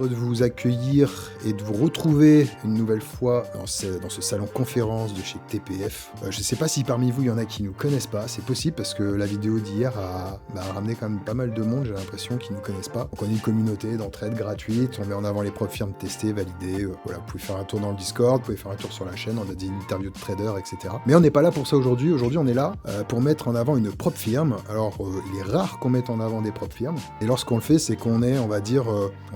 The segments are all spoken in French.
heureux de vous accueillir et de vous retrouver une nouvelle fois dans ce salon conférence de chez TPF. Je ne sais pas si parmi vous il y en a qui ne nous connaissent pas, c'est possible parce que la vidéo d'hier a ramené quand même pas mal de monde, j'ai l'impression, qui ne nous connaissent pas. Donc on est une communauté d'entraide gratuite, on met en avant les propres firmes testées, validées, voilà, vous pouvez faire un tour dans le Discord, vous pouvez faire un tour sur la chaîne, on a des interviews de traders, etc. Mais on n'est pas là pour ça aujourd'hui, on est là pour mettre en avant une propre firme. Alors il est rare qu'on mette en avant des propres firmes, et lorsqu'on le fait, c'est qu'on est, on va dire,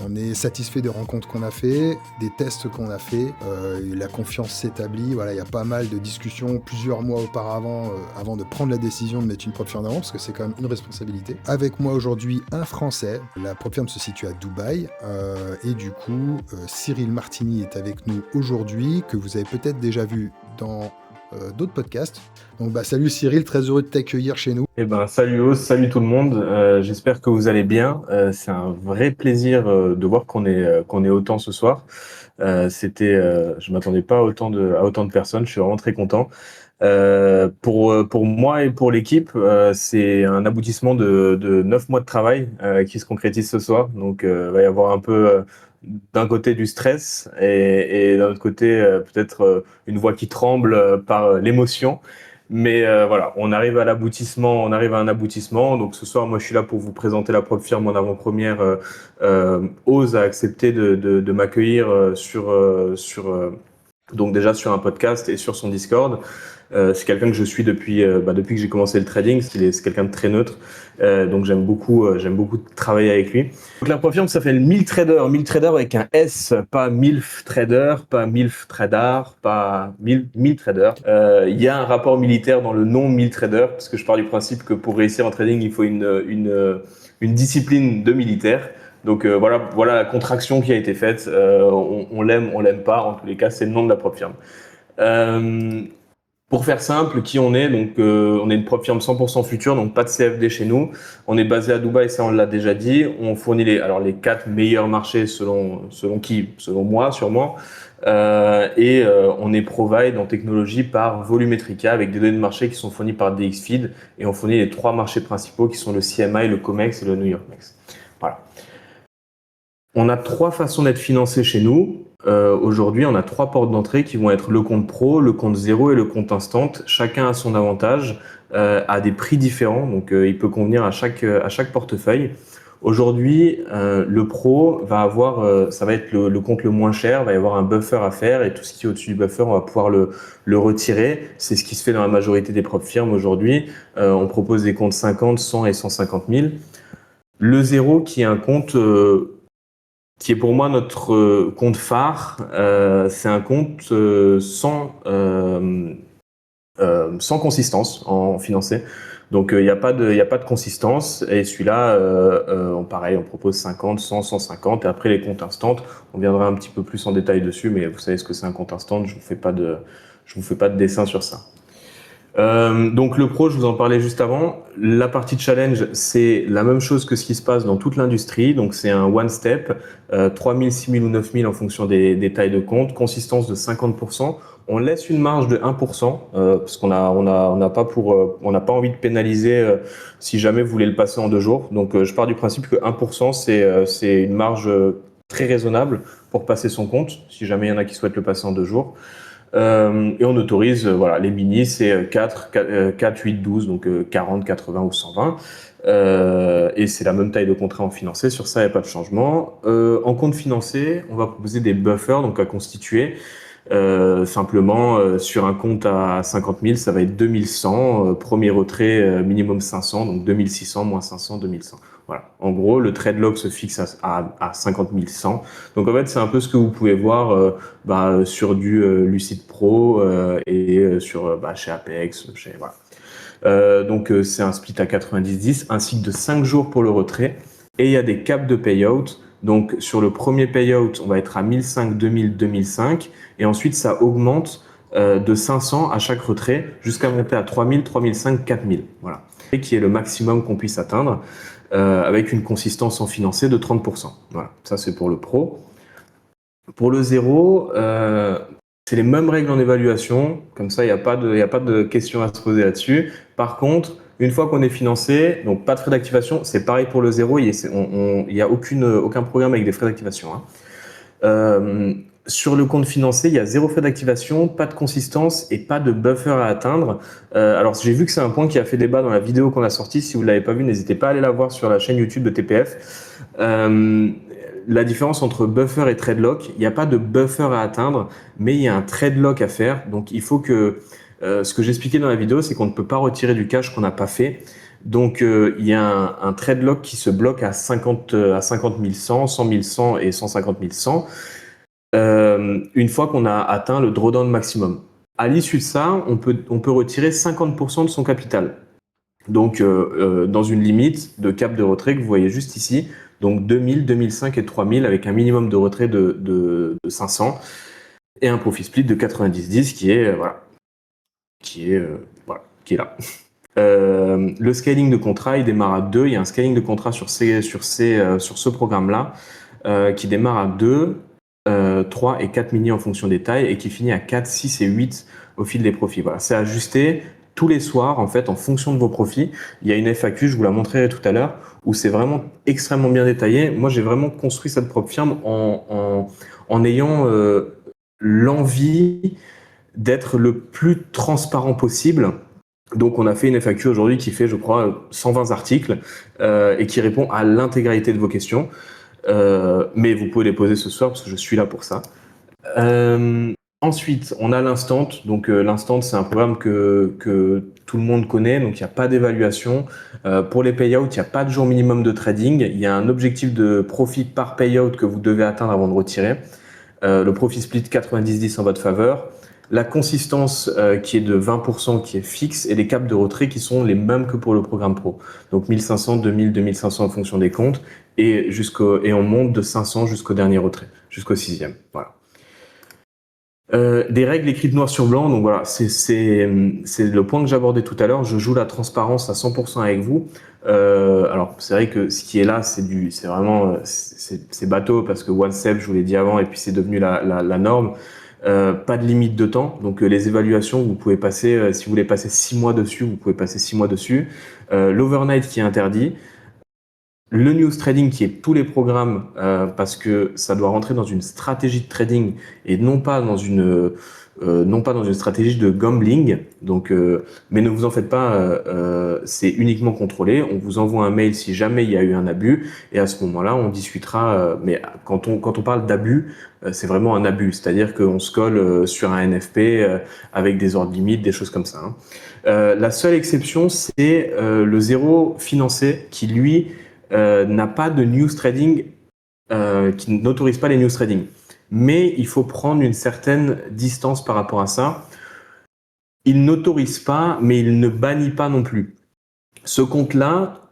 on est satisfait des rencontres qu'on a fait, des tests qu'on a fait, la confiance s'établit, voilà, il y a pas mal de discussions plusieurs mois auparavant, avant de prendre la décision de mettre une propre firme en avant, parce que c'est quand même une responsabilité. Avec moi aujourd'hui un Français, la propre firme se situe à Dubaï, et du coup, Cyril Martini est avec nous aujourd'hui, que vous avez peut-être déjà vu dans d'autres podcasts. Donc salut Cyril, très heureux de t'accueillir chez nous. Salut Ose, salut tout le monde. J'espère que vous allez bien. C'est un vrai plaisir de voir qu'on est autant ce soir. Je m'attendais pas à autant de personnes. Je suis vraiment très content. Pour moi et pour l'équipe, c'est un aboutissement de 9 mois de travail qui se concrétise ce soir. Donc, va y avoir un peu d'un côté du stress et d'un autre côté peut-être une voix qui tremble par l'émotion. Mais voilà, on arrive à un aboutissement. Donc ce soir, moi, je suis là pour vous présenter la propre firme en avant-première. Ose a accepté de m'accueillir donc déjà sur un podcast et sur son Discord. C'est quelqu'un que je suis depuis que j'ai commencé le trading. C'est quelqu'un de très neutre, donc j'aime beaucoup travailler avec lui. Donc la propre firme s'appelle 1000 Trader, 1000 Trader avec un S, pas MILF Trader, pas MILF Trader, pas 1000 Trader. Il y a un rapport militaire dans le nom 1000 Trader, parce que je pars du principe que pour réussir en trading, il faut une discipline de militaire. Donc voilà la contraction qui a été faite. On l'aime, on l'aime pas. En tous les cas, c'est le nom de la propre firme. Pour faire simple, qui on est, donc on est une propre firme 100% future, donc pas de CFD chez nous. On est basé à Dubaï, ça on l'a déjà dit. On fournit les 4 meilleurs marchés selon moi, sûrement. On est provide en technologie par Volumetrica avec des données de marché qui sont fournies par DXFeed, et on fournit les 3 marchés principaux qui sont le CMI, le COMEX et le New York MEX. Voilà. On a 3 façons d'être financé chez nous. Aujourd'hui, on a 3 portes d'entrée qui vont être le compte pro, le compte zéro et le compte instant. Chacun a son avantage, à des prix différents, donc il peut convenir à chaque portefeuille. Aujourd'hui, le pro va avoir, ça va être le compte le moins cher, va y avoir un buffer à faire, et tout ce qui est au-dessus du buffer, on va pouvoir le retirer. C'est ce qui se fait dans la majorité des propres firmes aujourd'hui. On propose des comptes 50, 100 et 150 000. Le zéro, qui est un compte qui est pour moi notre compte phare, c'est un compte sans consistance en financé. Donc il n'y a pas de consistance, et celui-là, on propose 50, 100, 150, et après les comptes instant, on viendra un petit peu plus en détail dessus, mais vous savez ce que c'est un compte instant, je vous fais pas de dessin sur ça. Donc le pro, je vous en parlais juste avant. La partie challenge, c'est la même chose que ce qui se passe dans toute l'industrie. Donc c'est un one step, 3000, 6000 ou 9000 en fonction des tailles de compte, consistance de 50%. On laisse une marge de 1%, parce qu'on n'a pas envie de pénaliser si jamais vous voulez le passer en 2 jours. Donc je pars du principe que 1%, c'est une marge très raisonnable pour passer son compte, si jamais il y en a qui souhaitent le passer en 2 jours. Et on autorise, les mini, c'est 4, 8, 12, donc 40, 80 ou 120. Et c'est la même taille de contrat en financé, sur ça il n'y a pas de changement. En compte financé, on va proposer des buffers, donc à constituer. Simplement, sur un compte à 50 000, ça va être 2100, premier retrait minimum 500, donc 2600, moins 500, 2100. Voilà. En gros, le trade log se fixe à 50 100. Donc en fait, c'est un peu ce que vous pouvez voir sur du Lucid Pro chez Apex, voilà. Donc c'est un split à 90-10, un cycle de 5 jours pour le retrait, et il y a des caps de payout. Donc sur le premier payout, on va être à 1500, 2000, 2005, et ensuite ça augmente de 500 à chaque retrait jusqu'à monter à 3000, 3005, 4000. Voilà. Et qui est le maximum qu'on puisse atteindre, avec une consistance en financé de 30%. Voilà. Ça c'est pour le pro. Pour le zéro, c'est les mêmes règles en évaluation, comme ça il n'y a pas de questions à se poser là-dessus. Par contre, Une fois qu'on est financé, donc pas de frais d'activation, c'est pareil pour le zéro, il n'y a aucun programme avec des frais d'activation. Sur le compte financé, il y a 0 frais d'activation, pas de consistance et pas de buffer à atteindre. Alors j'ai vu que c'est un point qui a fait débat dans la vidéo qu'on a sortie. Si vous ne l'avez pas vu, n'hésitez pas à aller la voir sur la chaîne YouTube de TPF. La différence entre buffer et trade lock, il n'y a pas de buffer à atteindre, mais il y a un trade lock à faire. Donc il faut que, ce que j'expliquais dans la vidéo, c'est qu'on ne peut pas retirer du cash qu'on n'a pas fait. Donc il y a un trade lock qui se bloque à 50 100, 100 100 et 150 100. Une fois qu'on a atteint le drawdown maximum. À l'issue de ça, on peut retirer 50% de son capital. Donc, dans une limite de cap de retrait que vous voyez juste ici, donc 2000, 2005 et 3000 avec un minimum de retrait de 500 et un profit split de 90-10 qui est là. Le scaling de contrat, il démarre à 2. Il y a un scaling de contrat sur ce programme-là qui démarre à 2. 3 et 4 mini en fonction des tailles et qui finit à 4, 6 et 8 au fil des profits. Voilà, c'est ajusté tous les soirs en fait en fonction de vos profits. Il y a une FAQ, je vous la montrerai tout à l'heure, où c'est vraiment extrêmement bien détaillé. Moi, j'ai vraiment construit cette propre firme en ayant l'envie d'être le plus transparent possible. Donc, on a fait une FAQ aujourd'hui qui fait, je crois, 120 articles et qui répond à l'intégralité de vos questions. Mais vous pouvez les poser ce soir parce que je suis là pour ça. Ensuite, on a l'Instant. Donc, l'Instant, c'est un programme que tout le monde connaît. Donc, il n'y a pas d'évaluation. Pour les payouts, il n'y a pas de jour minimum de trading. Il y a un objectif de profit par payout que vous devez atteindre avant de retirer. Le profit split 90-10 en votre faveur. La consistance qui est de 20% qui est fixe et les caps de retrait qui sont les mêmes que pour le programme pro. Donc 1500, 2000, 2500 en fonction des comptes et on monte de 500 jusqu'au dernier retrait, jusqu'au 6e. Voilà. Des règles écrites noir sur blanc, donc voilà, c'est le point que j'abordais tout à l'heure. Je joue la transparence à 100% avec vous. Alors c'est vrai que ce qui est là, c'est bateau parce que OneSep, je vous l'ai dit avant, et puis c'est devenu la norme. Pas de limite de temps, donc les évaluations, vous pouvez passer, si vous voulez passer 6 mois dessus, vous pouvez passer 6 mois dessus. L'overnight qui est interdit. Le news trading qui est tous les programmes parce que ça doit rentrer dans une stratégie de trading et non pas dans une stratégie de gambling. Donc, mais ne vous en faites pas, c'est uniquement contrôlé. On vous envoie un mail si jamais il y a eu un abus et à ce moment-là, on discutera. Mais quand on parle d'abus, c'est vraiment un abus, c'est-à-dire qu'on se colle sur un NFP avec des ordres limites, des choses comme ça. Hein. La seule exception, c'est le zéro financé qui lui n'a pas de news trading, qui n'autorise pas les news trading. Mais il faut prendre une certaine distance par rapport à ça. Il n'autorise pas, mais il ne bannit pas non plus. Ce compte-là,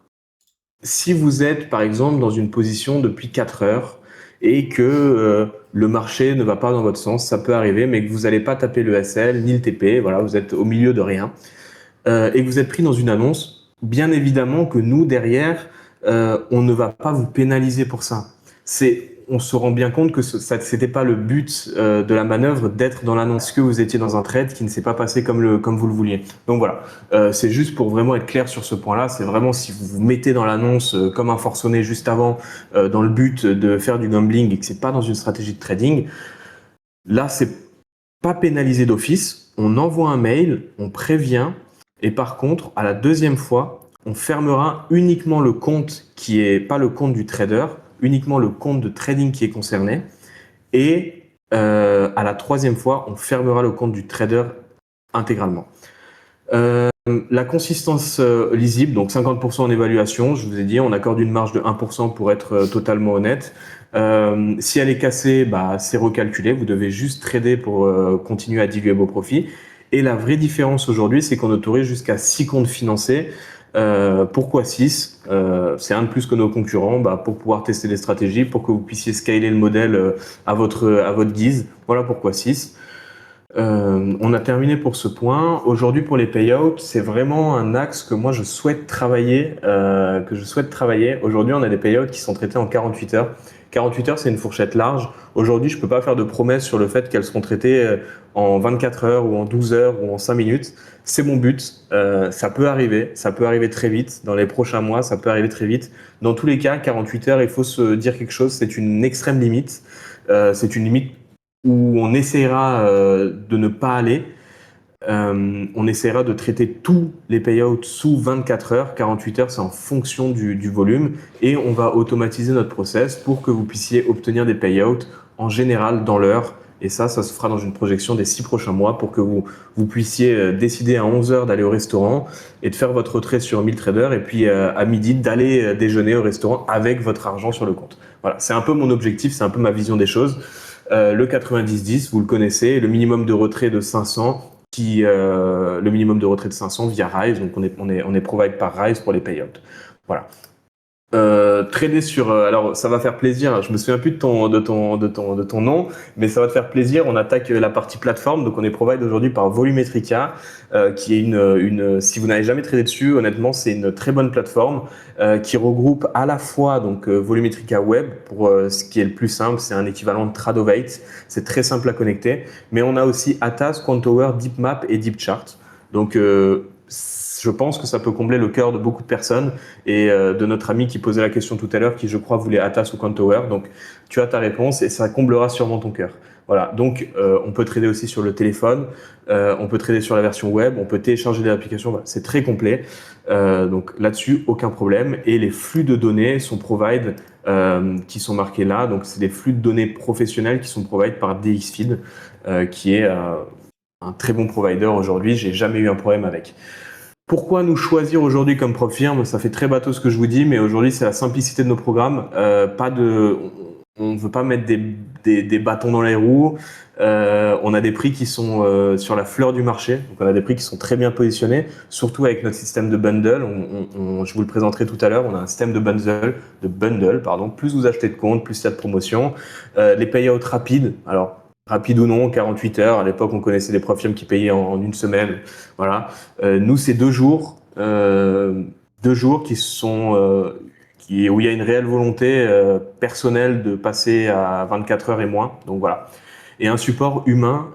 si vous êtes par exemple dans une position depuis 4 heures et que le marché ne va pas dans votre sens, ça peut arriver, mais que vous n'allez pas taper le SL ni le TP, voilà, vous êtes au milieu de rien, et que vous êtes pris dans une annonce, bien évidemment que nous, derrière, on ne va pas vous pénaliser pour ça. On se rend bien compte que c'était pas le but de la manœuvre d'être dans l'annonce, que vous étiez dans un trade qui ne s'est pas passé comme vous le vouliez. Donc voilà, c'est juste pour vraiment être clair sur ce point-là. C'est vraiment si vous vous mettez dans l'annonce comme un forcené juste avant, dans le but de faire du gambling et que c'est pas dans une stratégie de trading, là c'est pas pénalisé d'office. On envoie un mail, on prévient, et par contre, à la deuxième fois, on fermera uniquement le compte qui est pas le compte du trader, uniquement le compte de trading qui est concerné. Et à la troisième fois, on fermera le compte du trader intégralement. La consistance lisible, donc 50% en évaluation, je vous ai dit, on accorde une marge de 1% pour être totalement honnête. Si elle est cassée, c'est recalculé, vous devez juste trader pour continuer à diluer vos profits. Et la vraie différence aujourd'hui, c'est qu'on autorise jusqu'à 6 comptes financés. Pourquoi 6 c'est un de plus que nos concurrents, pour pouvoir tester des stratégies, pour que vous puissiez scaler le modèle à votre guise. Voilà pourquoi 6. On a terminé pour ce point. Aujourd'hui, pour les payouts, c'est vraiment un axe que moi je souhaite travailler. Aujourd'hui, on a des payouts qui sont traités en 48 heures. 48 heures, c'est une fourchette large. Aujourd'hui, je peux pas faire de promesses sur le fait qu'elles seront traitées en 24 heures ou en 12 heures ou en 5 minutes. C'est mon but. Ça peut arriver très vite. Dans les prochains mois, ça peut arriver très vite. Dans tous les cas, 48 heures, il faut se dire quelque chose. C'est une extrême limite. C'est une limite où on essaiera de ne pas aller. On essaiera de traiter tous les payouts sous 24 heures. 48 heures, c'est en fonction du volume. Et on va automatiser notre process pour que vous puissiez obtenir des payouts en général dans l'heure. Et ça se fera dans une projection des 6 prochains mois pour que vous puissiez décider à 11 heures d'aller au restaurant et de faire votre retrait sur 1000 traders et puis à midi d'aller déjeuner au restaurant avec votre argent sur le compte. Voilà, c'est un peu mon objectif, c'est un peu ma vision des choses. Le 90-10, vous le connaissez, le minimum de retrait de 500 le minimum de retrait de 500 via Rise, donc on est provide par Rise pour les payouts. Voilà. Trader sur, alors ça va faire plaisir. Je me souviens plus de ton nom, mais ça va te faire plaisir. On attaque la partie plateforme, donc on est provide aujourd'hui par Volumetrica, qui est si vous n'avez jamais tradé dessus, honnêtement, c'est une très bonne plateforme qui regroupe à la fois donc Volumetrica Web pour ce qui est le plus simple, c'est un équivalent de Tradovate. C'est très simple à connecter, mais on a aussi Atas, Quantower, DeepMap et DeepChart. Donc je pense que ça peut combler le cœur de beaucoup de personnes et de notre ami qui posait la question tout à l'heure, qui je crois voulait Atas ou Quantower. Donc tu as ta réponse et ça comblera sûrement ton cœur. Voilà, donc on peut trader aussi sur le téléphone, on peut trader sur la version web, on peut télécharger des applications, voilà, c'est très complet. Donc là-dessus, aucun problème. Et les flux de données sont provide, qui sont marqués là. Donc c'est des flux de données professionnels qui sont provide par DXFeed, qui est un très bon provider aujourd'hui. J'ai jamais eu un problème avec. Pourquoi nous choisir aujourd'hui comme prop firme? Ça fait très bateau ce que je vous dis, mais aujourd'hui c'est la simplicité de nos programmes. On ne veut pas mettre des bâtons dans les roues. On a des prix qui sont sur la fleur du marché. Donc on a des prix qui sont très bien positionnés, surtout avec notre système de bundle. Je vous le présenterai tout à l'heure. On a un système de bundle, pardon. Plus vous achetez de comptes, plus il y a de promotions. Les payouts rapides. Alors rapide ou non, 48 heures. À l'époque, on connaissait des prop firmes qui payaient en une semaine. Voilà. Nous, c'est 2 jours. 2 jours où il y a une réelle volonté personnelle de passer à 24 heures et moins. Donc voilà. Et un support humain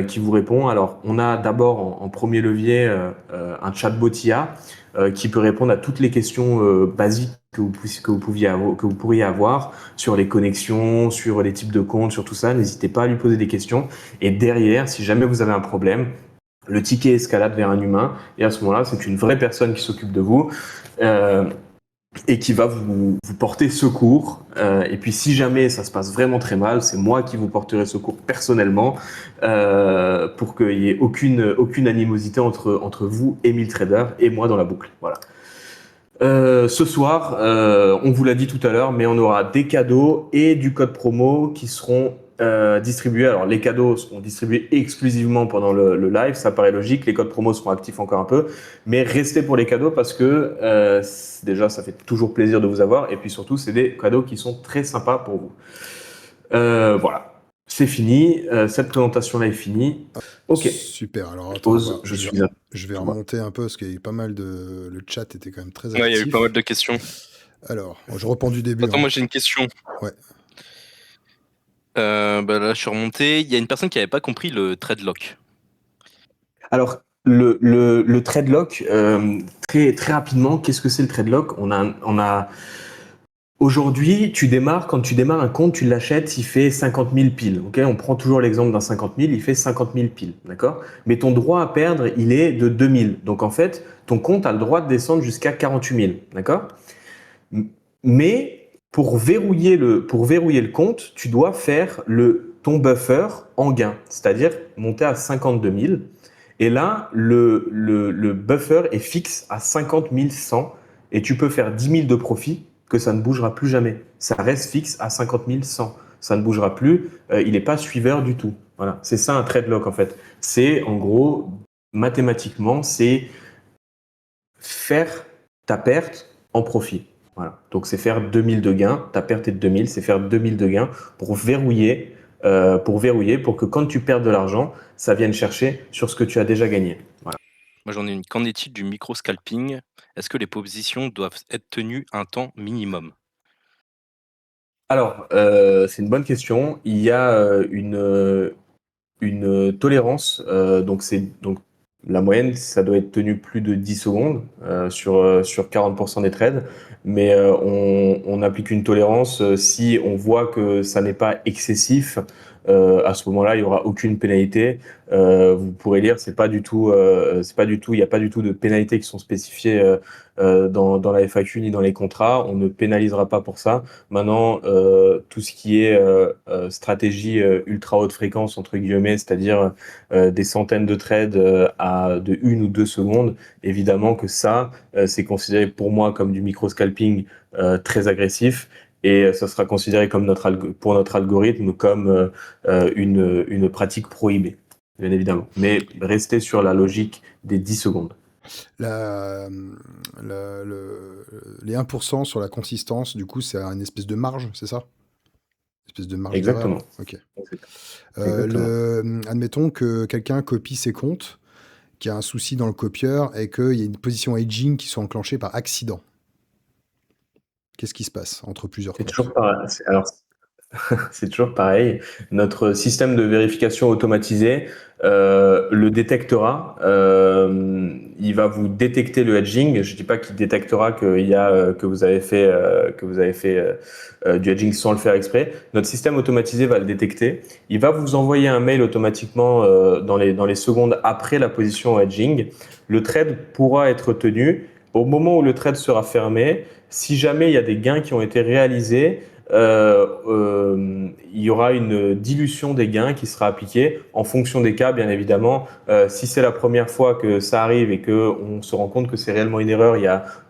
qui vous répond. Alors, on a d'abord en premier levier un chatbot IA qui peut répondre à toutes les questions basiques que vous pourriez avoir sur les connexions, sur les types de comptes, sur tout ça. N'hésitez pas à lui poser des questions. Et derrière, si jamais vous avez un problème, le ticket escalade vers un humain. Et à ce moment-là, c'est une vraie personne qui s'occupe de vous. Et qui va vous porter secours. Et puis si jamais ça se passe vraiment très mal, c'est moi qui vous porterai secours personnellement pour qu'il y ait aucune animosité entre vous et 1000 traders et moi dans la boucle. Voilà. Ce soir, on vous l'a dit tout à l'heure, mais on aura des cadeaux et du code promo qui seront distribués. Alors les cadeaux seront distribués exclusivement pendant le live, ça paraît logique. Les codes promo seront actifs encore un peu, mais restez pour les cadeaux parce que déjà ça fait toujours plaisir de vous avoir et puis surtout c'est des cadeaux qui sont très sympas pour vous. Voilà. C'est fini, cette présentation-là est finie. Ok. Super, alors attends, Pause, je vais remonter un peu parce qu'il y a eu pas mal de... Le chat était quand même très Ouais, il y a eu actif. pas mal de questions. Alors, je reprends du début. Attends, moi j'ai une question. Ouais. Là, je suis remonté. Il y a une personne qui n'avait pas compris le trade lock. Alors, le trade lock, très, très rapidement, qu'est-ce que c'est le trade lock? Aujourd'hui, quand tu démarres un compte, tu l'achètes, il fait 50 000 piles. Okay, on prend toujours l'exemple d'un 50 000, il fait 50 000 piles, d'accord? Mais ton droit à perdre, il est de 2 000. Donc en fait, ton compte a le droit de descendre jusqu'à 48 000, d'accord? Mais pour verrouiller le compte, tu dois faire ton buffer en gain, c'est-à-dire monter à 52 000. Et là, le buffer est fixe à 50 100 et tu peux faire 10 000 de profit que ça ne bougera plus jamais. Ça reste fixe à 50 100. Ça ne bougera plus. Il n'est pas suiveur du tout. Voilà. C'est ça un trade lock en fait. C'est en gros, mathématiquement, c'est faire ta perte en profit. Voilà. Donc c'est faire 2000 de gains. Ta perte est de 2000, c'est faire 2000 de gains pour verrouiller pour verrouiller, pour que quand tu perds de l'argent, ça vienne chercher sur ce que tu as déjà gagné. Voilà. Moi, j'en ai une. Qu'en est-il du micro-scalping? Est-ce que les positions doivent être tenues un temps minimum? Alors, c'est une bonne question. Il y a une tolérance, donc la moyenne, ça doit être tenu plus de 10 secondes sur 40% des trades, mais on applique une tolérance si on voit que ça n'est pas excessif. À ce moment-là, il y aura aucune pénalité. Vous pourrez lire, c'est pas du tout, il n'y a pas du tout de pénalités qui sont spécifiées dans la FAQ ni dans les contrats. On ne pénalisera pas pour ça. Maintenant, tout ce qui est stratégie ultra haute fréquence, entre guillemets, c'est-à-dire des centaines de trades à de 1 ou 2 secondes, évidemment que ça, c'est considéré pour moi comme du micro-scalping très agressif. Et ça sera considéré comme pour notre algorithme comme une pratique prohibée, bien évidemment. Mais rester sur la logique des 10 secondes. La, les 1% sur la consistance, du coup, c'est une espèce de marge, c'est ça? Une espèce de marge d'erreur. Exactement. Ok. Exactement. Admettons que quelqu'un copie ses comptes, qu'il y a un souci dans le copieur et qu'il y a une position hedging qui soit enclenchée par accident. Qu'est-ce qui se passe entre plusieurs C'est comptes? toujours pareil. Alors, c'est toujours pareil. Notre système de vérification automatisé le détectera. Il va vous détecter le hedging. Je dis pas qu'il détectera que vous avez fait du hedging sans le faire exprès. Notre système automatisé va le détecter. Il va vous envoyer un mail automatiquement dans les secondes après la position hedging. Le trade pourra être tenu au moment où le trade sera fermé. Si jamais il y a des gains qui ont été réalisés, il y aura une dilution des gains qui sera appliquée en fonction des cas, bien évidemment. Si c'est la première fois que ça arrive et qu'on se rend compte que c'est réellement une erreur, il y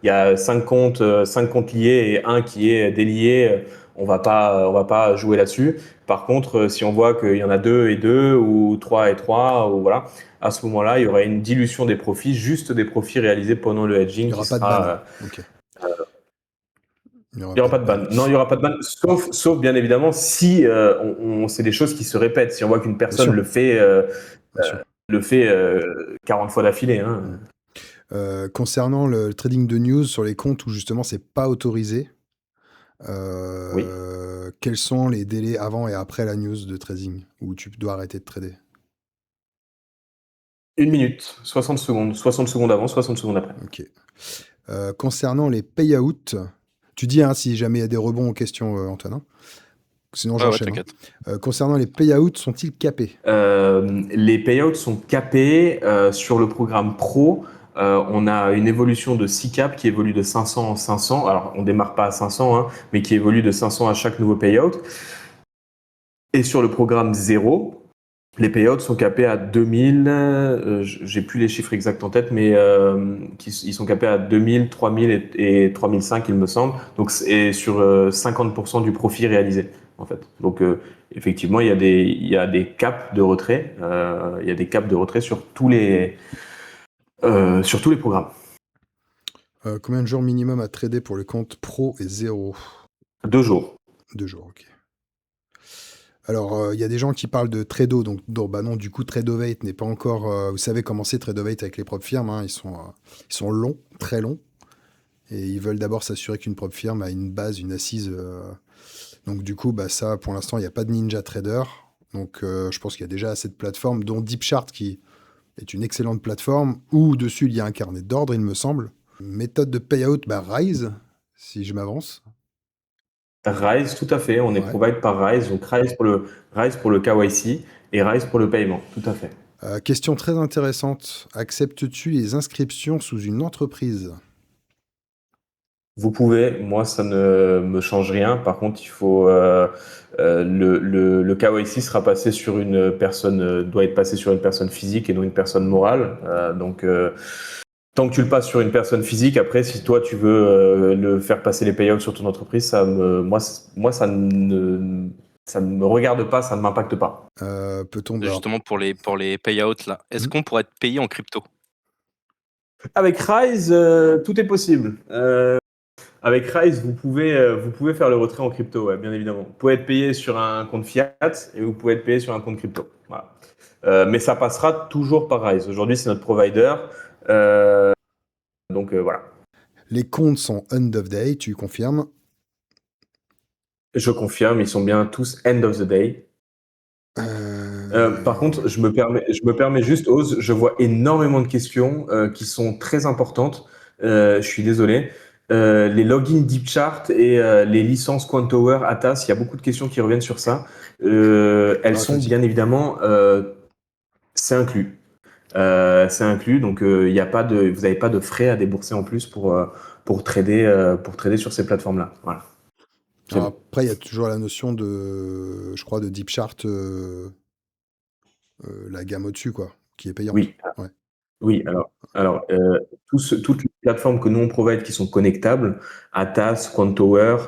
a 5 comptes liés et un qui est délié, on va pas jouer là-dessus. Par contre, si on voit qu'il y en a 2 et 2 ou 3 et 3, ou voilà, à ce moment-là, il y aura une dilution des profits, juste des profits réalisés pendant le hedging. Il n'y aura pas de ban. Ok. Il n'y aura pas de ban. Non, il n'y aura pas de ban, sauf bien évidemment si c'est des choses qui se répètent. Si on voit qu'une personne le fait, 40 fois d'affilée. Hein. Concernant le trading de news sur les comptes où justement c'est pas autorisé, Oui. quels sont les délais avant et après la news de trading où tu dois arrêter de trader? 1 minute, 60 secondes. 60 secondes avant, 60 secondes après. Ok. Concernant les payouts, tu dis si jamais il y a des rebonds aux questions, Antoine. Hein. Sinon, j'enchaîne. Concernant les payouts, sont-ils capés? Les payouts sont capés sur le programme Pro. On a une évolution de 6 caps qui évolue de 500 en 500. Alors, on démarre pas à 500, hein, mais qui évolue de 500 à chaque nouveau payout. Et sur le programme 0, les payouts sont capés à 2000, j'ai plus les chiffres exacts en tête, mais ils sont capés à 2000, 3000 et 3005, il me semble. Donc, et sur 50% du profit réalisé, en fait. Donc, effectivement, il y a des caps de retrait. Il y a des caps de retrait sur tous les programmes. Combien de jours minimum à trader pour le compte pro et 0? 2 jours. 2 jours, ok. Alors, il y a des gens qui parlent de Trado, donc non, du coup, Tradovate n'est pas encore... vous savez comment c'est Tradovate avec les propres firmes, hein, ils sont longs, très longs, et ils veulent d'abord s'assurer qu'une propre firme a une base, une assise. Donc du coup, ça, pour l'instant, il n'y a pas de Ninja Trader, donc je pense qu'il y a déjà assez de plateformes, dont DeepChart, qui est une excellente plateforme, où dessus, il y a un carnet d'ordre, il me semble. Méthode de payout, Rise, si je m'avance. Rise, tout à fait. On est provide par Rise. Donc Rise pour le KYC et Rise pour le paiement. Tout à fait. Question très intéressante. Acceptes-tu les inscriptions sous une entreprise? Vous pouvez. Moi, ça ne me change rien. Par contre, il faut le KYC sera passé sur une personne, doit être passé sur une personne physique et non une personne morale. Donc tant que tu le passes sur une personne physique, après, si toi tu veux le faire passer les payouts sur ton entreprise, moi ça ne me regarde pas, ça ne m'impacte pas. Peut-on Justement pour les payouts là, est-ce qu'on pourrait être payé en crypto? Avec Rise, tout est possible. Avec Rise, vous pouvez faire le retrait en crypto, ouais, bien évidemment. Vous pouvez être payé sur un compte fiat et vous pouvez être payé sur un compte crypto. Voilà. Mais ça passera toujours par Rise. Aujourd'hui, c'est notre provider. Euh, voilà. Les comptes sont end of day, tu confirmes? Je confirme, ils sont bien tous end of the day. Par contre, je me permets juste, Oz, je vois énormément de questions qui sont très importantes. Je suis désolé. Les logins DeepChart et les licences Quantower, Atas, il y a beaucoup de questions qui reviennent sur ça. Elles sont vas-y. bien évidemment, c'est inclus. C'est inclus, donc il y a pas de, vous n'avez pas de frais à débourser en plus pour trader sur ces plateformes-là. Voilà, c'est Alors bon. après, il y a toujours la notion de, je crois, de Deep Chart, la gamme au-dessus, quoi, qui est payante. Oui. Ouais. Oui, alors toutes les plateformes que nous on provide qui sont connectables, Atas, Quantower,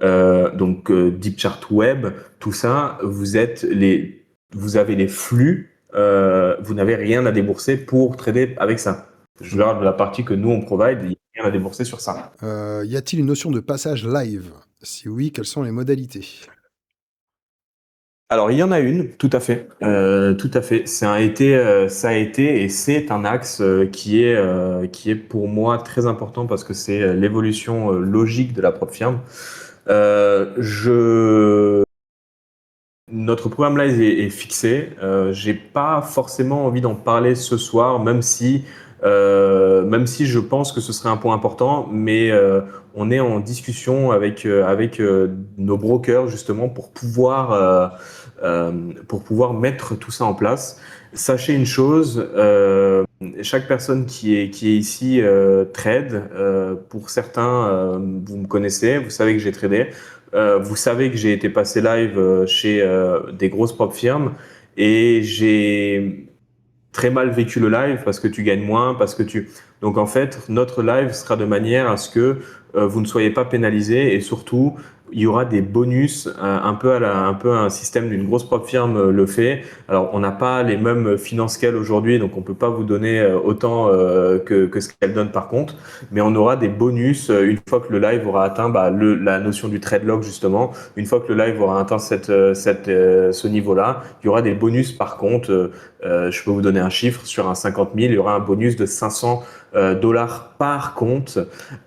Deep Chart Web, tout ça, vous avez les flux, vous n'avez rien à débourser pour trader avec ça. Je parle de la partie que nous on provide, il n'y a rien à débourser sur ça. Y a-t-il une notion de passage live? Si oui, quelles sont les modalités? Alors, il y en a une, tout à fait. Tout à fait. Ça a été et c'est un axe qui est pour moi très important parce que c'est l'évolution logique de la propre firme. Euh, je, Notre programme live est fixé. J'ai pas forcément envie d'en parler ce soir, même si je pense que ce serait un point important, mais on est en discussion avec nos brokers justement pour pouvoir mettre tout ça en place. Sachez une chose, chaque personne qui est ici trade. Pour certains, vous me connaissez, vous savez que j'ai tradé. Vous savez que j'ai été passé live chez des grosses propres firmes et j'ai très mal vécu le live parce que tu gagnes moins, Donc en fait, notre live sera de manière à ce que vous ne soyez pas pénalisé et surtout il y aura des bonus un peu un système d'une grosse propre firme le fait. Alors on n'a pas les mêmes finances qu'elle aujourd'hui, donc on peut pas vous donner autant que ce qu'elle donne par contre, mais on aura des bonus une fois que le live aura atteint la notion du trade log justement. Une fois que le live aura atteint ce niveau-là, il y aura des bonus par contre. Je peux vous donner un chiffre, sur un 50 000, il y aura un bonus de 500 dollars par compte.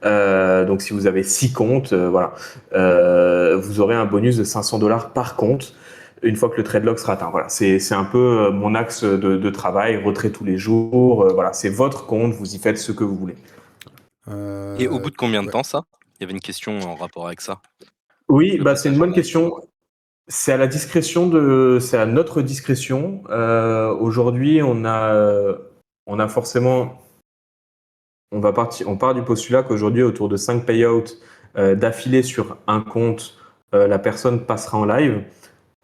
Donc si vous avez 6 comptes, voilà, vous aurez un bonus de 500 dollars par compte une fois que le trade log sera atteint. Voilà, c'est un peu mon axe de travail, retrait tous les jours. Voilà, c'est votre compte, vous y faites ce que vous voulez. Et au bout de combien de Ouais. temps ça? Il y avait une question en rapport avec ça. Oui, Le bah c'est une passage en bonne live. question. C'est à notre discrétion. Aujourd'hui, on a forcément, on part du postulat qu'aujourd'hui, autour de 5 payouts d'affilée sur un compte, la personne passera en live.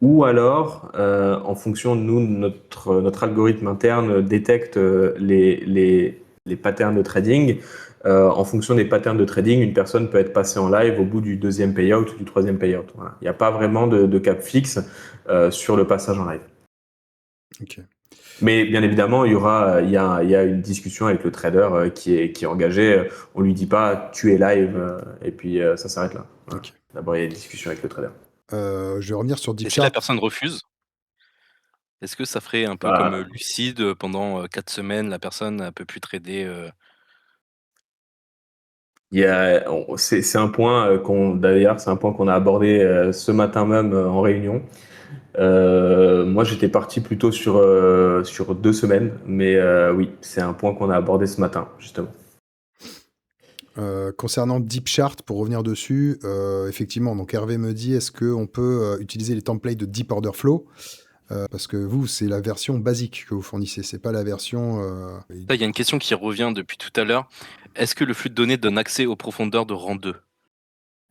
Ou alors, en fonction de nous, notre algorithme interne détecte les patterns de trading. En fonction des patterns de trading, une personne peut être passée en live au bout du deuxième payout ou du troisième payout. Voilà. Il n'y a pas vraiment de cap fixe sur le passage en live. Ok. Mais bien évidemment, il y a une discussion avec le trader qui est engagé. On lui dit pas tu es live et puis ça s'arrête là. Voilà. Ok. D'abord, il y a une discussion avec le trader. Je vais revenir sur Et Deep si la Chart. personne refuse, est-ce que ça ferait un peu comme Bah, Lucide pendant 4 semaines, la personne ne peut plus trader c'est un point d'ailleurs, c'est un point qu'on a abordé ce matin même en réunion. Moi, j'étais parti plutôt sur 2 semaines, mais oui, c'est un point qu'on a abordé ce matin, justement. Concernant Deep Chart, pour revenir dessus, effectivement, donc Hervé me dit, est-ce qu'on peut utiliser les templates de Deep Order Flow? Parce que vous, c'est la version basique que vous fournissez, c'est pas la version... Ça, il y a une question qui revient depuis tout à l'heure. Est-ce que le flux de données donne accès aux profondeurs de rang 2?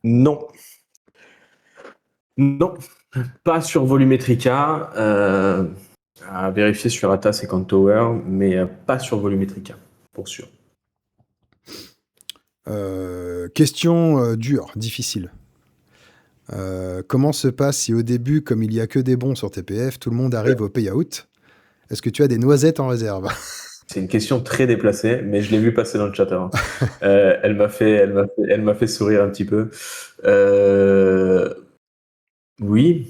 Non, non, pas sur Volumetrica. À vérifier sur Atas et Quantower, mais pas sur Volumetrica, pour sûr. Question dure, difficile. Comment se passe si au début, comme il y a que des bons sur TPF, tout le monde arrive au payout? Est-ce que tu as des noisettes en réserve? C'est une question très déplacée, mais je l'ai vu passer dans le chat avant. Elle m'a fait sourire un petit peu. Oui,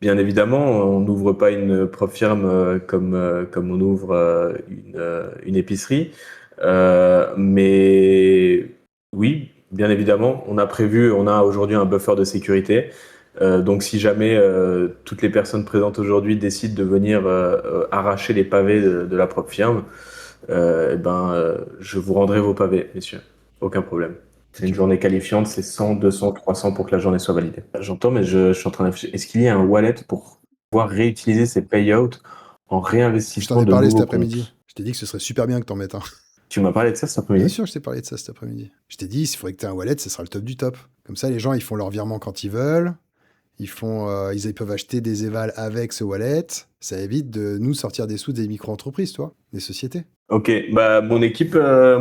bien évidemment, on n'ouvre pas une prop firme comme on ouvre une épicerie. Mais oui, bien évidemment, on a aujourd'hui un buffer de sécurité. Donc si jamais toutes les personnes présentes aujourd'hui décident de venir arracher les pavés de la prop firme, je vous rendrai vos pavés, messieurs. Aucun problème. C'est une journée qualifiante, c'est 100, 200, 300 pour que la journée soit validée. J'entends, mais je suis en train de réfléchir. Est-ce qu'il y a un wallet pour pouvoir réutiliser ces payouts en Je réinvestissement t'en ai de parlé cet nouveaux après-midi. comptes? Je t'ai dit que ce serait super bien que t'en mettes un. Tu m'as parlé de ça cet Bien après-midi? sûr, je t'ai parlé de ça cet après-midi. Je t'ai dit, il faudrait que tu aies un wallet, ce sera le top du top. Comme ça, les gens, ils font leur virement quand ils veulent. Ils peuvent acheter des évals avec ce wallet. Ça évite de nous sortir des sous des micro-entreprises, toi, des sociétés. Ok, bah mon équipe a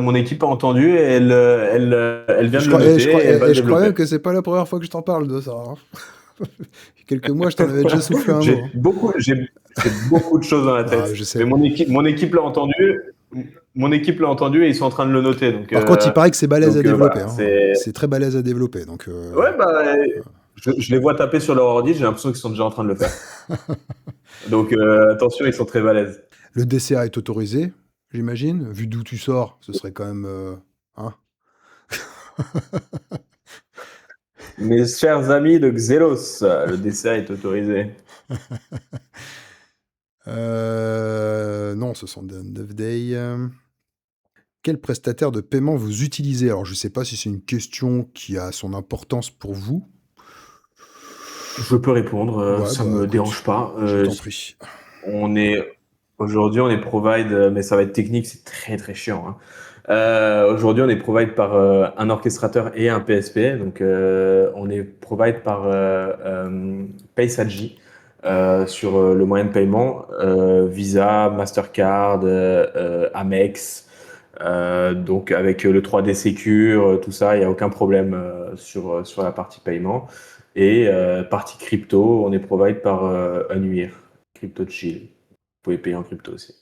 entendu et elle vient de le noter et elle va le Je crois même développer. que c'est pas la première fois que je t'en parle de ça. Hein. Il y a quelques mois, je t'en avais déjà soufflé un mot. J'ai beaucoup de choses dans la tête. Ah, je sais. Mais mon équipe l'a entendu. Mon équipe l'a entendu et ils sont en train de le noter. Donc, Par contre, il paraît que c'est balèze à développer. voilà, C'est très balèze à développer. Donc, ouais, bah, je les vois taper sur leur ordi, j'ai l'impression qu'ils sont déjà en train de le faire. Donc attention, ils sont très balèzes. Le DCA est autorisé, j'imagine. Vu d'où tu sors, ce serait quand même... hein. Mes chers amis de Xelos, le DCA est autorisé. Non, ce sont des end of day. Quel prestataire de paiement vous utilisez? Alors, je ne sais pas si c'est une question qui a son importance pour vous. Je peux répondre, Ouais, ça bah, me écoute, dérange pas. je t'en prie. Aujourd'hui, on est provide, mais ça va être technique, c'est très très chiant. Hein. Aujourd'hui, on est provide par un orchestrateur et un PSP. Donc, on est provide par PaySaji sur le moyen de paiement, Visa, Mastercard, Amex. Donc, avec le 3D Secure, tout ça, il n'y a aucun problème sur la partie paiement. Et partie crypto, on est provide par Anuir, Crypto Chill. Vous pouvez payer en crypto aussi.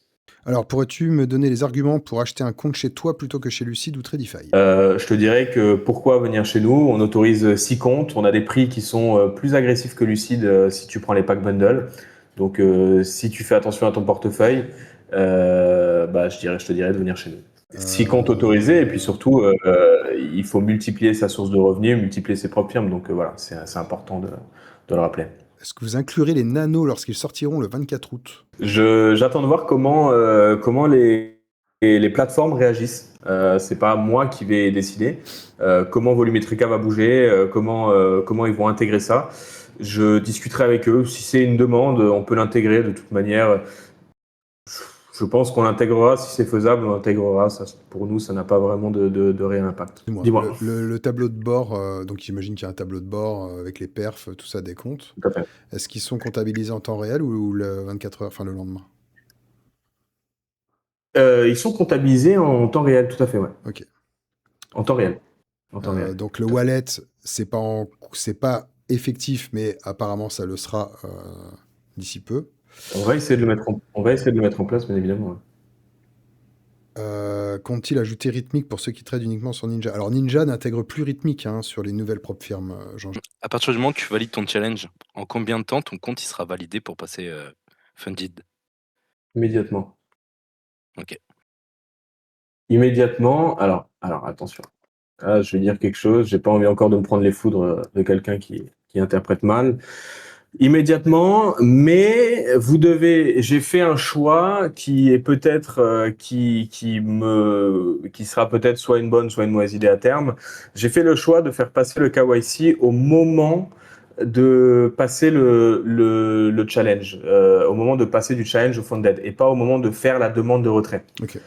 Alors, pourrais-tu me donner les arguments pour acheter un compte chez toi plutôt que chez Lucid ou Tradify? Je te dirais que pourquoi venir chez nous? On autorise 6 comptes. On a des prix qui sont plus agressifs que Lucid si tu prends les pack bundle. Donc, si tu fais attention à ton portefeuille, je te dirais de venir chez nous. 6 comptes autorisés et puis surtout, il faut multiplier sa source de revenus, multiplier ses propres firmes. Donc voilà, c'est important de le rappeler. Est-ce que vous inclurez les nanos lorsqu'ils sortiront le 24 août? J'attends de voir comment les plateformes réagissent. C'est pas moi qui vais décider comment Volumetrica va bouger, comment ils vont intégrer ça. Je discuterai avec eux. Si c'est une demande, on peut l'intégrer de toute manière. Je pense qu'on l'intégrera. Si c'est faisable, on l'intégrera. Ça, pour nous, ça n'a pas vraiment de réel impact. Dis-moi. Le tableau de bord, donc j'imagine qu'il y a un tableau de bord avec les perfs, tout ça, des comptes. Tout à fait. Est-ce qu'ils sont comptabilisés en temps réel ou le 24 heures, enfin le lendemain? Ils sont comptabilisés en temps réel, tout à fait, ouais. Ok. En temps réel. Donc le wallet, c'est pas effectif, mais apparemment ça le sera d'ici peu. On va essayer de le mettre en place, bien évidemment. Ouais. Compte-t-il ajouter Rhythmic pour ceux qui tradent uniquement sur Ninja? Alors Ninja n'intègre plus Rhythmic sur les nouvelles propres firmes, Jean-Jacques. À partir du moment où tu valides ton challenge, en combien de temps ton compte il sera validé pour passer funded? Immédiatement. Ok. Immédiatement. Alors attention. Là, je vais dire quelque chose. J'ai pas envie encore de me prendre les foudres de quelqu'un qui interprète mal. Immédiatement, mais j'ai fait un choix qui est peut-être qui sera peut-être soit une bonne soit une mauvaise idée à terme. J'ai fait le choix de faire passer le KYC au moment de passer le challenge, au moment de passer du challenge au funded et pas au moment de faire la demande de retrait. Ok.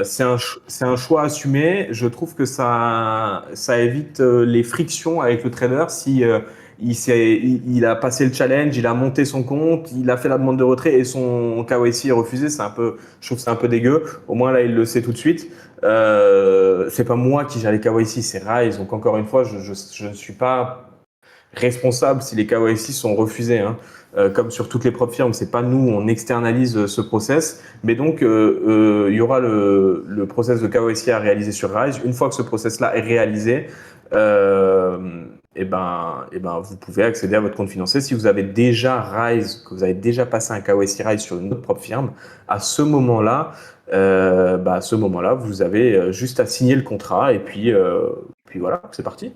C'est un choix assumé. Je trouve que ça évite les frictions avec le trader si il a passé le challenge, il a monté son compte, il a fait la demande de retrait et son KYC est refusé. Je trouve que c'est un peu dégueu. Au moins là, il le sait tout de suite. C'est pas moi qui gère les KYC, c'est Rise. Donc encore une fois, je ne suis pas responsable si les KYC sont refusés. Hein. Comme sur toutes les propres firmes, c'est pas nous, on externalise ce process. Mais donc, il y aura le process de KYC à réaliser sur Rise. Une fois que ce process-là est réalisé, vous pouvez accéder à votre compte financier. Si vous avez déjà Rise, que vous avez déjà passé un KYC Rise sur une autre propre firme, à ce moment-là, vous avez juste à signer le contrat et puis voilà, c'est parti.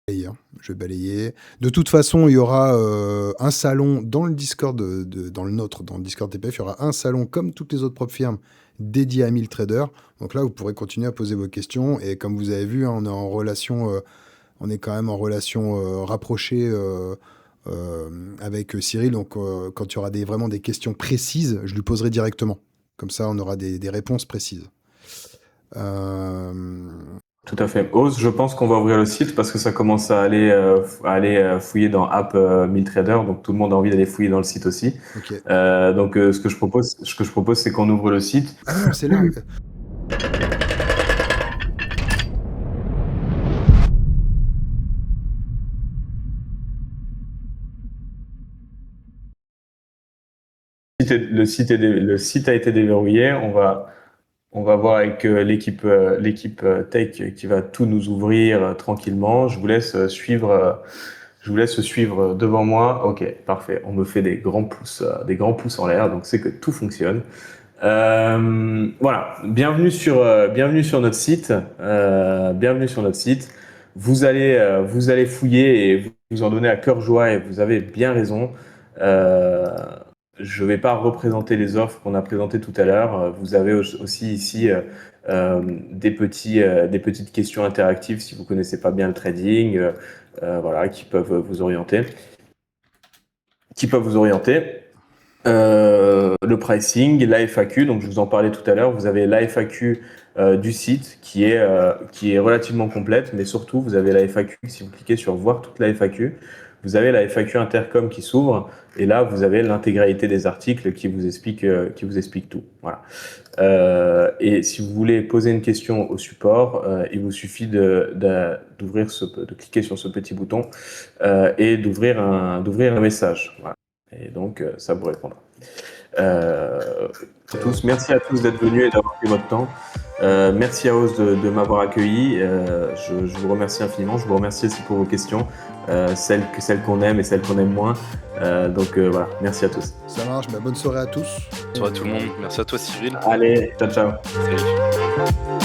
Je vais balayer. De toute façon, il y aura un salon dans le Discord, dans le Discord TPF, il y aura un salon comme toutes les autres propres firmes dédié à 1000 traders. Donc là, vous pourrez continuer à poser vos questions. Et comme vous avez vu, hein, on est en relation, on est quand même en relation rapprochée avec Cyril. Donc quand il y aura vraiment des questions précises, je lui poserai directement. Comme ça, on aura des réponses précises. Tout à fait. Ose, je pense qu'on va ouvrir le site parce que ça commence à aller fouiller dans App 1000 Trader, donc tout le monde a envie d'aller fouiller dans le site aussi. Ok. Ce que je propose, c'est qu'on ouvre le site. Ah non, c'est là. Le site a été déverrouillé. On va voir avec l'équipe tech qui va tout nous ouvrir tranquillement. Je vous laisse suivre devant moi. Ok, parfait. On me fait des grands pouces en l'air, donc c'est que tout fonctionne. Voilà. Bienvenue sur notre site. Vous allez fouiller et vous en donner à cœur joie et vous avez bien raison. Je ne vais pas représenter les offres qu'on a présentées tout à l'heure. Vous avez aussi ici des petites questions interactives si vous ne connaissez pas bien le trading, qui peuvent vous orienter. Le pricing, la FAQ, donc je vous en parlais tout à l'heure. Vous avez la FAQ du site qui est relativement complète, mais surtout vous avez la FAQ, si vous cliquez sur voir toute la FAQ, vous avez la FAQ Intercom qui s'ouvre et là vous avez l'intégralité des articles qui vous explique tout. Voilà. Et si vous voulez poser une question au support, il vous suffit de cliquer sur ce petit bouton et d'ouvrir un message. Voilà. Et donc ça vous répondra. Merci à tous d'être venus et d'avoir pris votre temps. Merci à Ose de m'avoir accueilli. Je vous remercie infiniment. Je vous remercie aussi pour vos questions, celles qu'on aime et celles qu'on aime moins. Voilà, merci à tous. Ça marche, bonne soirée à tous. Bonne soirée à tout le monde. Merci à toi Cyril. Allez, ciao. Salut.